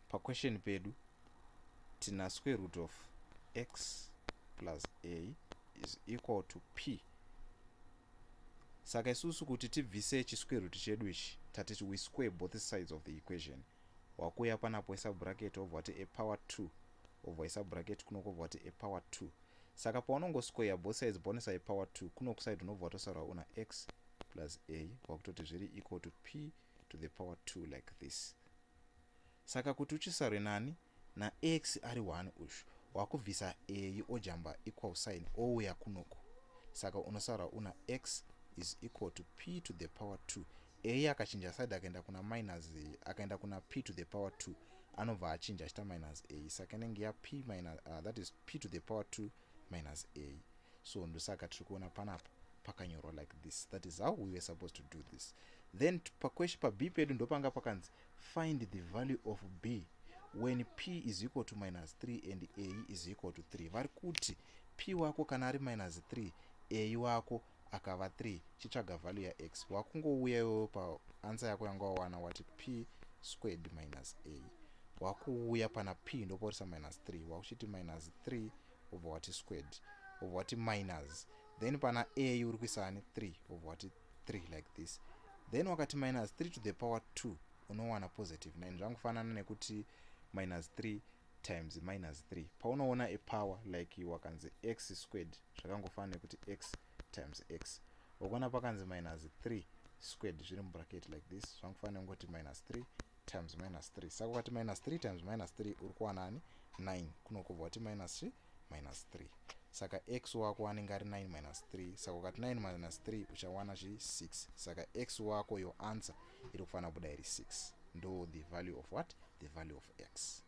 paquestion pedu tina square root of x plus a is equal to p. Saka isusu kuti tibvise chisquare root chedu ichi tatiti we square both sides of the equation. Wakuya panapo bracket over what a power 2 over bracket kunokobva kuti a power 2. Saka paunongo square both sides bonesa a power 2 kunokuside unobva watosara una x plus a wakutoti zviri equal to p to the power 2 like this. Saka kuti uchisare nani na x ari 1 ushu wakubvisa a ojamba equal sign ouya kunoko. Saka unosara una x is equal to p to the power 2. A akachinja side akaenda kuna minus akaenda kuna p to the power 2 anobva achinja achita minus a. Saka inenge ya p minus that is p to the power 2 minus a. So ndosaka tiri kuona panapa pakanyorwa like this. That is how we were supposed to do this. Then pa b pedu ndopanga pakanzi find the value of b when p is equal to minus 3 and a is equal to 3. Vari kuti p wako kana ari minus 3 a wako akava 3 chitsvaga value ya x. Wakungouya iwewe pa answer yako yanga wawana wati p squared minus a. Wakuuya pana p ndoporisa minus 3 wakuchiti minus 3 over what is squared over what minus, then pana a uri kuisa ani 3 over what 3 like this. Then wakati minus 3 to the power 2 unowana positive 9. Zvangofanana nekuti minus 3 times minus 3 paunoona a power like wakanzi x squared zvakangofanana nekuti x times x. Ukaona pakanzi minus 3 squared zviri bracket like this zvangofanana ngoti minus 3 times minus 3. Saka wakati minus 3 times minus 3 uri kuwana ani 9 kunokobva kuti minus 3. Saka x wako anenge ari 9 minus 3. Saka wakati 9 minus 3 uchawana zviri 6. Saka x wako your answer iri kufanira kubuda iri 6. Ndo the value of what? The value of x.